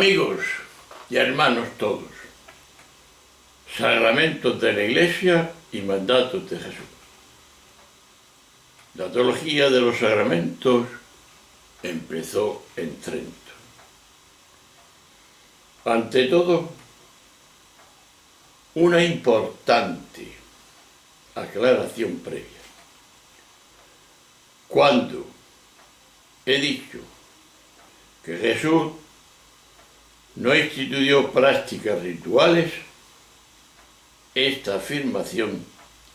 Amigos y hermanos todos, sacramentos de la Iglesia y mandatos de Jesús. La teología de los sacramentos empezó en Trento. Ante todo, una importante aclaración previa. Cuando he dicho que Jesús no instituyó prácticas rituales, esta afirmación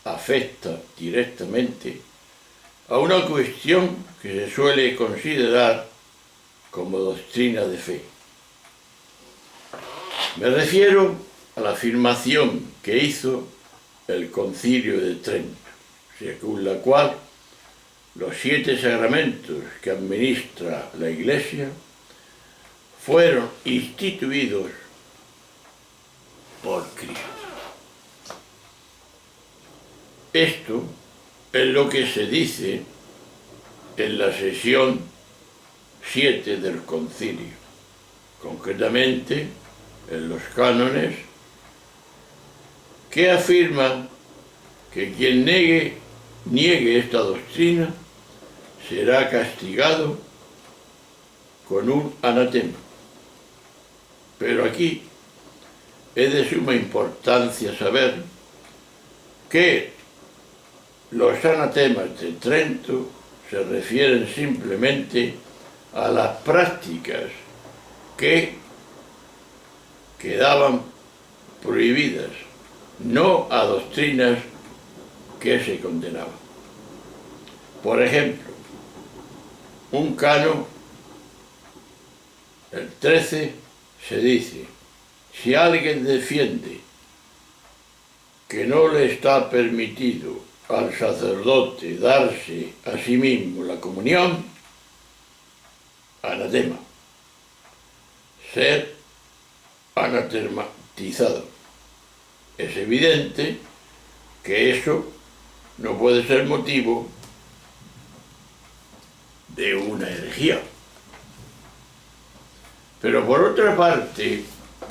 afecta directamente a una cuestión que se suele considerar como doctrina de fe. Me refiero a la afirmación que hizo el Concilio de Trento, según la cual los 7 sacramentos que administra la Iglesia fueron instituidos por Cristo. Esto es lo que se dice en la sesión 7 del Concilio, concretamente en los cánones, que afirman que quien niegue esta doctrina será castigado con un anatema. Pero aquí es de suma importancia saber que los anatemas de Trento se refieren simplemente a las prácticas que quedaban prohibidas, no a doctrinas que se condenaban. Por ejemplo, un canon, el 13, se dice: si alguien defiende que no le está permitido al sacerdote darse a sí mismo la comunión, anatema, ser anatematizado. Es evidente que eso no puede ser motivo de una herejía. Pero por otra parte,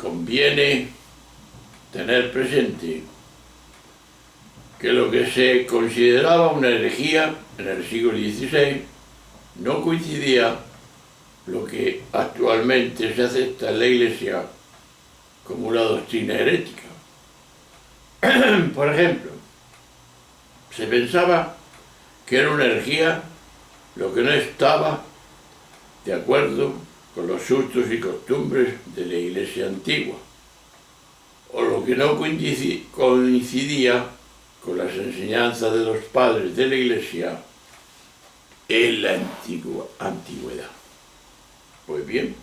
conviene tener presente que lo que se consideraba una herejía en el siglo XVI no coincidía lo que actualmente se acepta en la Iglesia como una doctrina herética. Por ejemplo, se pensaba que era una herejía lo que no estaba de acuerdo con los usos y costumbres de la Iglesia antigua, o lo que no coincidía con las enseñanzas de los padres de la Iglesia en la antigüedad. Pues bien,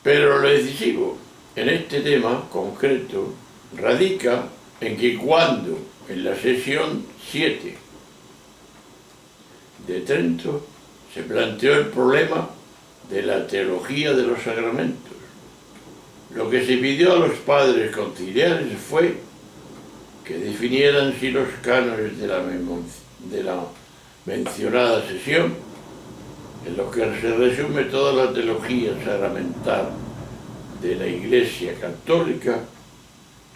pero lo decisivo en este tema concreto radica en que cuando en la sesión 7 de Trento se planteó el problema de la teología de los sacramentos, lo que se pidió a los padres conciliares fue que definieran si los cánones de la mencionada sesión, en los que se resume toda la teología sacramental de la Iglesia católica,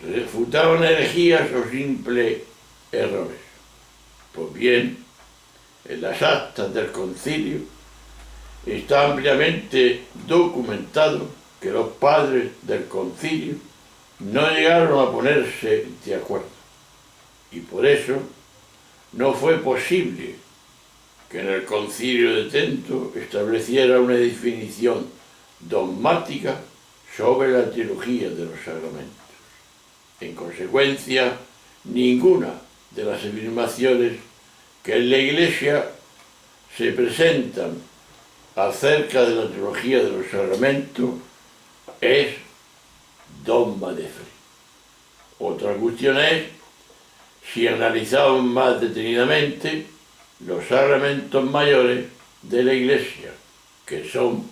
refutaban herejías o simples errores. Pues bien, en las actas del concilio está ampliamente documentado que los padres del concilio no llegaron a ponerse de acuerdo, y por eso no fue posible que en el Concilio de Trento estableciera una definición dogmática sobre la teología de los sacramentos. En consecuencia, ninguna de las afirmaciones que en la Iglesia se presentan acerca de la teología de los sacramentos es dogma de fe. Otra cuestión es si analizamos más detenidamente los sacramentos mayores de la Iglesia, que son,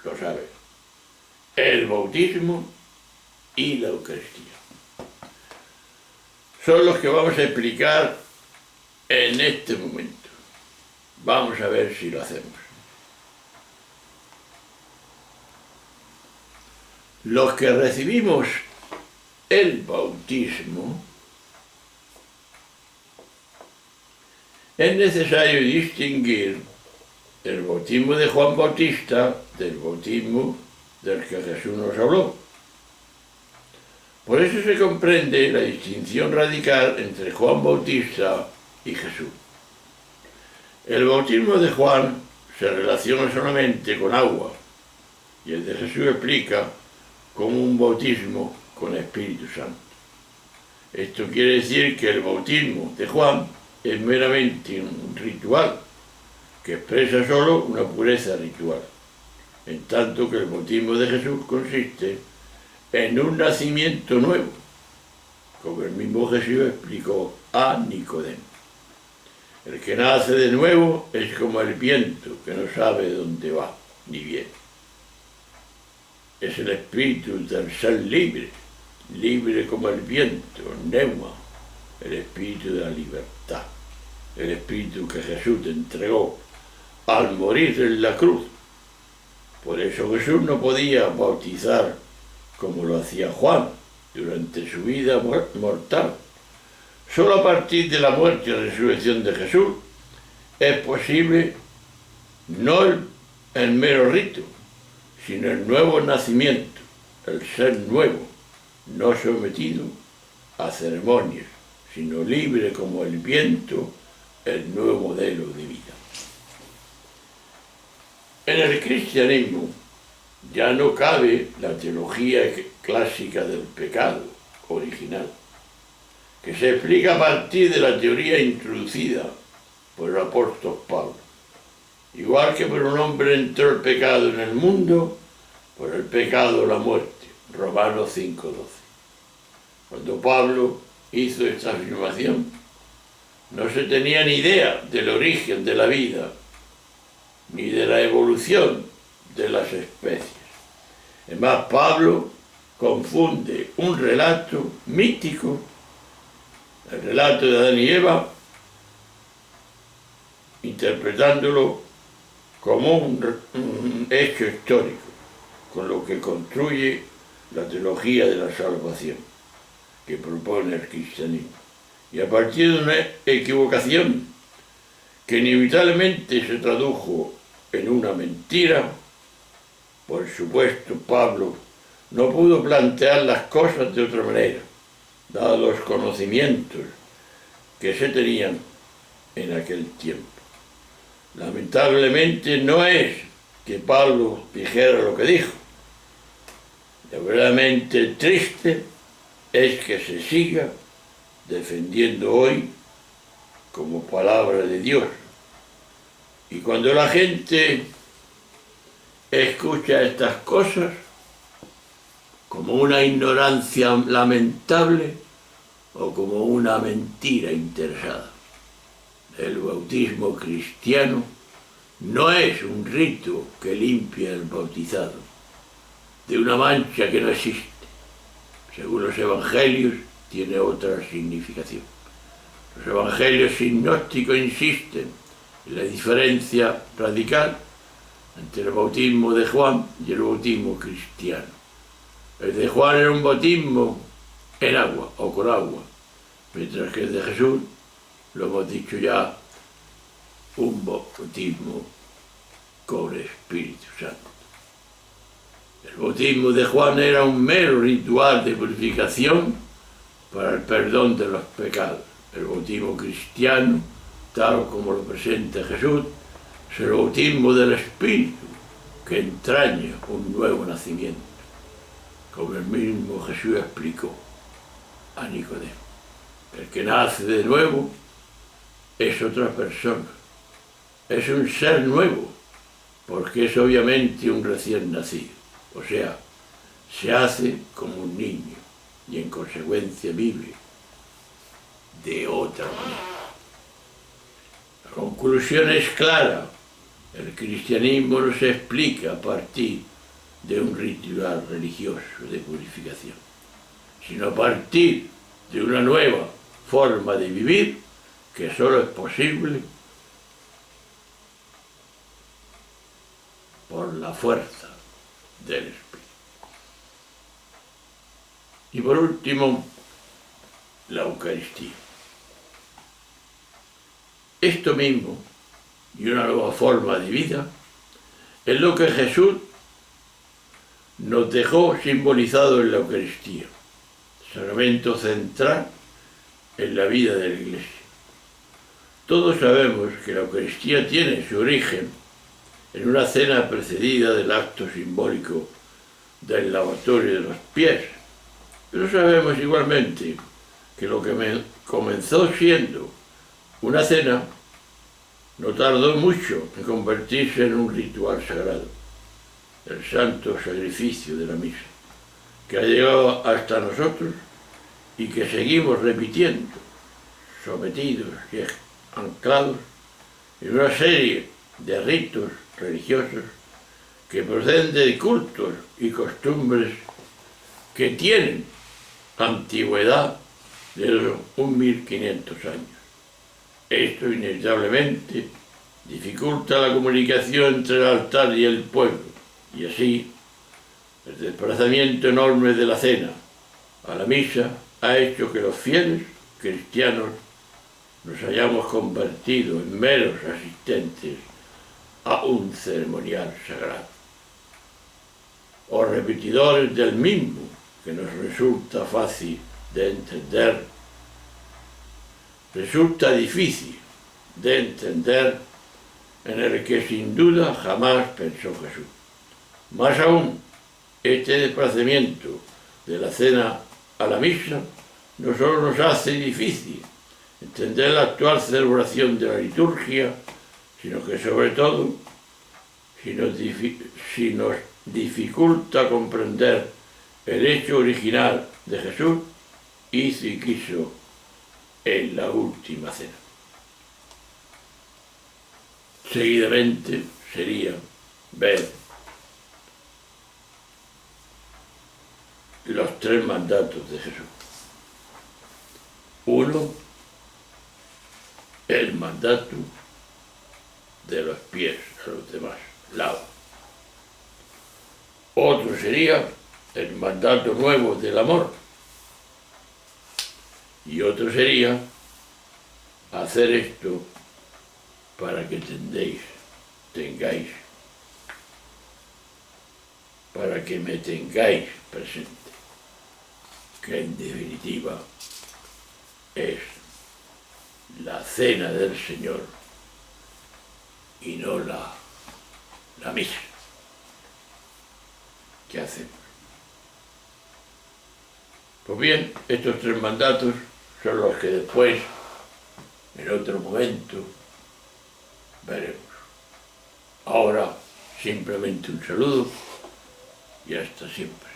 lo saben, el bautismo y la Eucaristía. Son los que vamos a explicar en este momento. Vamos a ver si lo hacemos. Los que recibimos el bautismo, es necesario distinguir el bautismo de Juan Bautista del bautismo del que Jesús nos habló. Por eso se comprende la distinción radical entre Juan Bautista y Jesús. El bautismo de Juan se relaciona solamente con agua y el de Jesús explica como un bautismo con Espíritu Santo. Esto quiere decir que el bautismo de Juan es meramente un ritual que expresa solo una pureza ritual, en tanto que el bautismo de Jesús consiste en un nacimiento nuevo, como el mismo Jesús explicó a Nicodemo. El que nace de nuevo es como el viento que no sabe dónde va ni viene. Es el espíritu del ser libre, libre como el viento, neuma, el espíritu de la libertad, el espíritu que Jesús te entregó al morir en la cruz. Por eso Jesús no podía bautizar como lo hacía Juan durante su vida mortal. Solo a partir de la muerte y resurrección de Jesús es posible no el mero rito, sino el nuevo nacimiento, el ser nuevo, no sometido a ceremonias, sino libre como el viento, el nuevo modelo de vida. En el cristianismo ya no cabe la teología clásica del pecado original, que se explica a partir de la teoría introducida por el apóstol Pablo. Igual que por un hombre entró el pecado en el mundo, por el pecado la muerte. Romanos 5:12. Cuando Pablo hizo esta afirmación, no se tenía ni idea del origen de la vida, ni de la evolución de las especies. Además, Pablo confunde un relato mítico, el relato de Adán y Eva, interpretándolo como un hecho histórico, con lo que construye la teología de la salvación que propone el cristianismo. Y a partir de una equivocación que inevitablemente se tradujo en una mentira, por supuesto Pablo no pudo plantear las cosas de otra manera, dados los conocimientos que se tenían en aquel tiempo. Lamentablemente no es que Pablo dijera lo que dijo. Lo verdaderamente triste es que se siga defendiendo hoy como palabra de Dios. Y cuando la gente escucha estas cosas como una ignorancia lamentable o como una mentira interesada. El bautismo cristiano no es un rito que limpia al bautizado de una mancha que no existe. Según los evangelios, tiene otra significación. Los evangelios sinópticos insisten en la diferencia radical entre el bautismo de Juan y el bautismo cristiano. El de Juan era un bautismo en agua o con agua, mientras que el de Jesús, lo hemos dicho ya, un bautismo con Espíritu Santo. El bautismo de Juan era un mero ritual de purificación para el perdón de los pecados. El bautismo cristiano, tal como lo presenta Jesús, es el bautismo del Espíritu, que entraña un nuevo nacimiento, como el mismo Jesús explicó a Nicodemo. El que nace de nuevo es otra persona, es un ser nuevo, porque es obviamente un recién nacido, o sea, se hace como un niño y en consecuencia vive de otra manera. La conclusión es clara: el cristianismo no se explica a partir de un ritual religioso de purificación, sino a partir de una nueva forma de vivir que solo es posible con la fuerza del Espíritu. Y por último, la Eucaristía. Esto mismo, y una nueva forma de vida, es lo que Jesús nos dejó simbolizado en la Eucaristía, sacramento central en la vida de la Iglesia. Todos sabemos que la Eucaristía tiene su origen en una cena precedida del acto simbólico del lavatorio de los pies, pero sabemos igualmente que lo que comenzó siendo una cena no tardó mucho en convertirse en un ritual sagrado, el santo sacrificio de la misa, que ha llegado hasta nosotros y que seguimos repitiendo, sometidos y anclados en una serie de ritos religiosos que proceden de cultos y costumbres que tienen antigüedad de los 1500 años. Esto inevitablemente dificulta la comunicación entre el altar y el pueblo, y así el desplazamiento enorme de la cena a la misa ha hecho que los fieles cristianos nos hayamos convertido en meros asistentes a un ceremonial sagrado, o repetidores del mismo, que nos resulta fácil de entender, resulta difícil de entender, en el que sin duda jamás pensó Jesús. Más aún, este desplazamiento de la cena a la misa no solo nos hace difícil entender la actual celebración de la liturgia, sino que sobre todo, si nos dificulta comprender el hecho original de Jesús, hizo y quiso en la última cena. Seguidamente sería ver los tres mandatos de Jesús. Uno, el mandato de los pies a los demás, lava. Otro sería el mandato nuevo del amor. Y otro sería hacer esto para que tengáis, para que me tengáis presente, que en definitiva es la cena del Señor y no la misa. ¿Qué hacemos? Pues bien, estos tres mandatos son los que después, en otro momento, veremos. Ahora, simplemente un saludo y hasta siempre.